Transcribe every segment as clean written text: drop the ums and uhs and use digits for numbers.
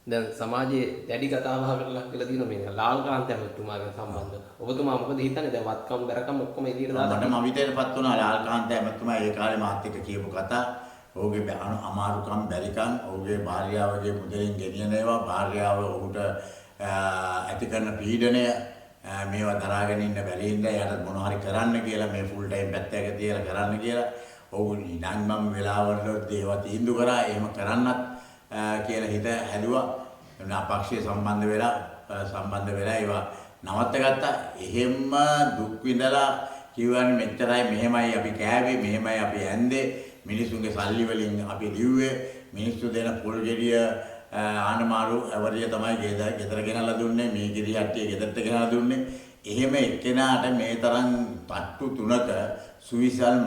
දැන් සමාජයේ දැඩි කතාබහකට ලක් වෙලා තියෙන මේ ලාල්කාන්ත ඇමතුමාගේ සම්බන්ධව. ඔබතුමා මොකද හිතන්නේ? දැන් වත්කම් බැරකම් ඔක්කොම එළියට දාලා මට මවිතේටපත් වුණා ලාල්කාන්ත ඇමතුමා ඒ කාලේ මාත් එක්ක කියපු කතා. ඔහුගේ අමාරුකම් බැරිකම්, ඔහුගේ භාර්යාවගේ මුදලින් ගෙනියන ඒවා, භාර්යාව ඔහුට ඇති කරන පීඩනය මේවා දරාගෙන ඉන්න බැරි හින්දා යාට මොන හරි කරන්න කියලා මේ ෆුල් ටයිම් පැත්තක තියලා කරන්න කියලා ඔහු ඉඳන් මම වෙලාවවල ඒවා තීන්දුව කරා. එහෙම කරන්නත් කියලා හිත හැදුවා. අපක්ෂය සම්බන්ධ වෙලා ඒවා නවත්ත ගත්තා. එහෙම දුක් විඳලා කිව්වනේ මෙච්චරයි මෙහෙමයි අපි කෑවේ මෙහෙමයි අපි ඇන්දේ මිනිසුන්ගේ සල්ලි වලින් අපි ලිව්වේ මිනිස්සු දෙන පොල් ගෙඩිය ආනමාරු අවරිය තමයි ගෙදර ගෙනල්ලා දුන්නේ මේ ගෙඩිය හට්ටිය ගෙදරට ගෙනල්ලා දුන්නේ. එහෙම එක්කෙනාට මේ තරම් තට්ටු තුනක සුවිසල්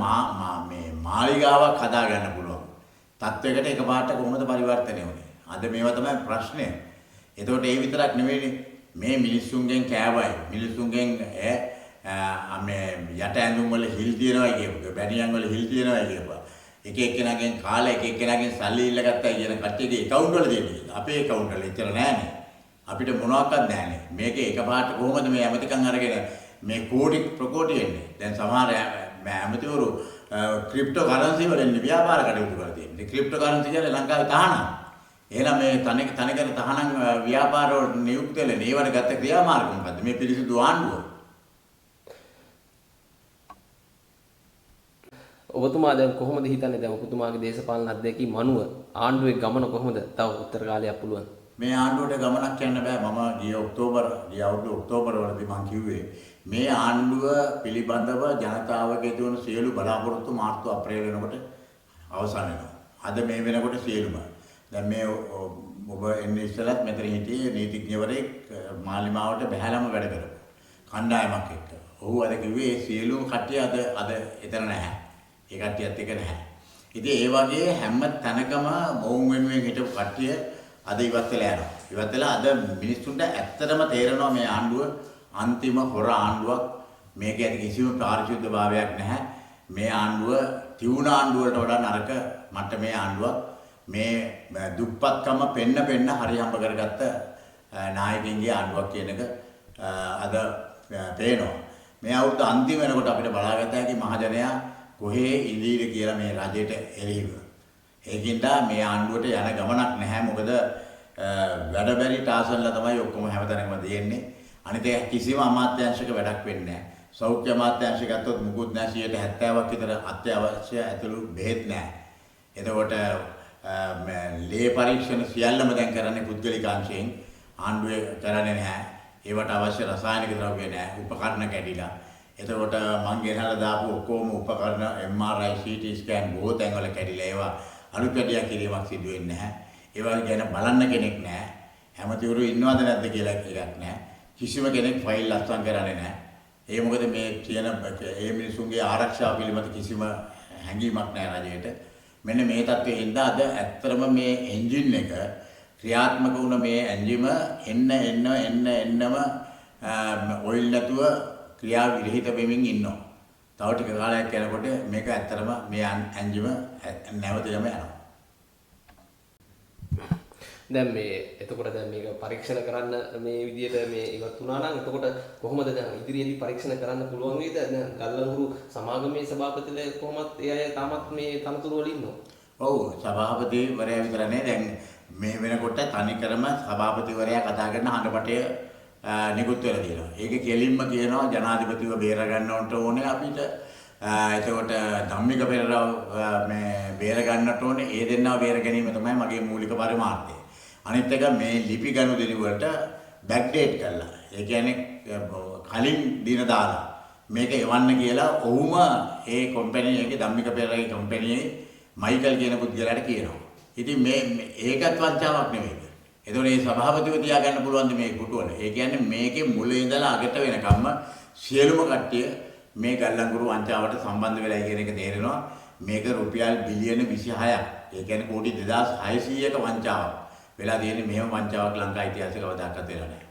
මේ මාලිගාවක් හදා ගන්න පුළුවන් තත්වයකට එකපාරට කොහොමද පරිවර්තනය වුනේ? අද මේවා තමයි ප්‍රශ්නය. එතකොට ඒ විතරක් නෙවෙයිනේ මේ මිනිස්සුන්ගෙන් කෑවයි මිනිස්සුන්ගෙන් මේ යට ඇඳුම් වල හිල් තියනවා කියපුවා බැනියන් වල හිල් තියනවා කියපුවා එක එක්කෙනාගෙන් කාලා එක එක්කෙනාගෙන් සල්ලි ඉල්ල ගත්තා කියන කට්ටියගේ account වල දෙන්නේ. අපේ account වල එච්චර නෑනේ. අපිට මොනවත් නෑනේ. මේකේ එකපාරට කොහොමද මේ ඇමතිකම් අරගෙන මේ කෝටි ප්‍රකෝටි එන්නේ? දැන් සමහර ඇමතිවරු ක්‍රිප්ටෝ කරන්සි වලින් ව්‍යාපාර කටයුතු කරලා තියෙනවා. ක්‍රිප්ටෝ කරන්සි කියන්නේ ලංකාවේ තහනම්. එහෙනම් මේ තනිකර තහනම් ව්‍යාපාර වලට නියුක්ත වෙලා ඒවට ගත්ත ක්‍රියාමාර්ග මොකද්ද? මේ පිරිසිදු ආණ්ඩුව. ඔබතුමා දැන් කොහොමද හිතන්නේ? දැන් ඔබතුමාගේ දේශපාලන අධ්‍යක්ෂකී මනුව ආණ්ඩුවේ ගමන කොහොමද? තව උත්තර කාලයක් පුළුවන්. මේ ආණ්ඩුවට ගමනක් යන්න බෑ. මම ගිය අවුරුදු ඔක්තෝබර් වලදී මම කිව්වේ මේ ආණ්ඩුව පිළිබඳව ජනතාවගේ තියෙන සියලු බලාපොරොත්තු මාර්තු අප්‍රේල් වෙනකොට අවසන් වෙනවා. අද මේ වෙනකොට සියලුම. දැන් මේ ඔබ එන්නේ ඉස්සෙල්ලත් මෙතන හිටියේ නීතිඥවරයෙක් මාලිමාවට බහැලම වැඩ කරපු කණ්ඩායමක් එක්ක. ඔහු අද කිව්වේ සියලුම කට්ටිය අද එතන නැහැ. ඒ කට්ටියත් එක නැහැ. ඉතින් ඒ වගේ හැම තැනකම මොවුන් වෙනුවෙන් හිටපු කට්ටිය අද ඉවත් වෙලා යනවා. ඉවත් වෙලා අද මිනිස්සුන්ට ඇත්තටම තේරෙනවා මේ ආණ්ඩුව අන්තිම හොර ආණ්ඩුවක්. මේකේ ඇති කිසිම පාරිශුද්ධභාවයක් නැහැ. මේ ආණ්ඩුව තියුණ ආණ්ඩුවලට වඩා නරක මට්ටමේ ආණ්ඩුවක්. මේ දුප්පත්කම පෙන්න හරි හම්බ කරගත්ත නායකයින්ගේ ආණ්ඩුවක් කියන එක අද පේනවා. මේ අවුරුදු අන්තිම වෙනකොට අපිට බලාගත හැකි මහජනයා කොහේ ඉඳීද කියලා මේ රජයට එරෙහිව. ඒකින්ද මේ ආණ්ඩුවට යන ගමනක් නැහැ. මොකද වැඩ බැරි ටාසන්ලා තමයි ඔක්කොම හැමතැනකම දෙන්නේ. අනිත් ඒ කිසිම අමාත්‍යාංශයක වැඩක් වෙන්නේ නැහැ. සෞඛ්‍ය අමාත්‍යාංශය ගත්තොත් මුකුත් නැහැ. 70%ක් විතර අත්‍යවශ්‍ය ඇතුළු බෙහෙත් නැහැ. එතකොට ලේ පරීක්ෂණ සියල්ලම දැන් කරන්නේ පුද්ගලික අංශයෙන්. ආණ්ඩුවේ කරන්නේ නැහැ. ඒවට අවශ්‍ය රසායනික ද්‍රව්‍ය නැහැ. උපකරණ කැඩිලා. එතකොට මං ගෙනහලා දාපු ඔක්කොම උපකරණ MRI CT scan බොහෝ තැන්වල කැඩිලා ඒවා අලුත් වැඩියා කිරීමක් සිදු වෙන්නේ නැහැ. ඒවා ගැන බලන්න කෙනෙක් නැහැ. හැමතිවරු ඉන්නවද නැද්ද කියලා එකක් නැහැ. කිසිම කෙනෙක් ෆයිල් අත්සන් කරන්නේ නැහැ. ඒ මොකද මේ කියන ඒ මිනිසුන්ගේ ආරක්ෂාව පිළිබඳ කිසිම හැඟීමක් නැහැ රජයට. මෙන්න මේ තත්ත්වයේ හින්දා අද ඇත්තටම මේ එන්ජින් එක ක්‍රියාත්මක වුණ මේ එන්ජිම එන්නම ඔයිල් නැතුව ක්‍රියා විරහිත වෙමින් ඉන්නවා. තව ටික කාලයක් යනකොට මේක ඇත්තටම මේ එන්ජිම නැවතම යනවා. දැන් මේ එතකොට දැන් මේක පරීක්ෂණ කරන්න මේ විදිහට මේ ඉවත් වුණා නම් එතකොට කොහොමද දැන් ඉදිරියේදී පරීක්ෂණ කරන්න පුළුවන් වේද? දැන් ගල්ලංගුරු සමාගමේ සභාපතිලා කොහොමත් ඒ අය තාමත් මේ තනතුරු වල ඉන්නවා. ඔව් සභාපතිවරයා විතර නේ දැන් මේ වෙනකොට තනිකරම සභාපතිවරයා කතා කරන හඬපටය නිකුත් වෙලා තියෙනවා. ඒක කෙලින්ම කියනවා ජනාධිපතිව බේර ගන්නවට ඕනේ අපිට. එතකොට ධම්මික පෙරේරාව මේ බේර ගන්නට ඕනේ. ඒ දෙන්නව බේර ගැනීම තමයි මගේ මූලික පරමාර්ථය. අනිත් එක මේ ලිපි ගනුදෙනු වලට බෑක් ඩේට් කරලා. ඒ කියන්නේ කලින් දින දාලා මේක එවන්න කියලා ඔවුම ඒ කම්පැනි එකේ ධම්මික පෙරේරාගේ කම්පැනියේ මයිකල් කියන පුද්ගලයාට කියනවා. ඉතින් මේ ඒකත් වංචාවක් නෙවෙයි. එතකොට මේ සභාපතිව තියාගන්න පුළුවන් මේ පුටුවල. ඒ කියන්නේ මේකේ මුල ඉඳලා අගට වෙනකම්ම සියලුම කට්ටිය මේ ගල්ලංගුරු වංචාවට සම්බන්ධ වෙලා කියන එක තේරෙනවා. මේක රුපියල් බිලියන 26ක්. ඒ කියන්නේ කෝටි 2600ක වංචාවක්. වෙලා තියෙන්නේ මෙහෙම වංචාවක් ලංකා ඉතිහාසයේ කවදාකවත් වෙලා නැහැ.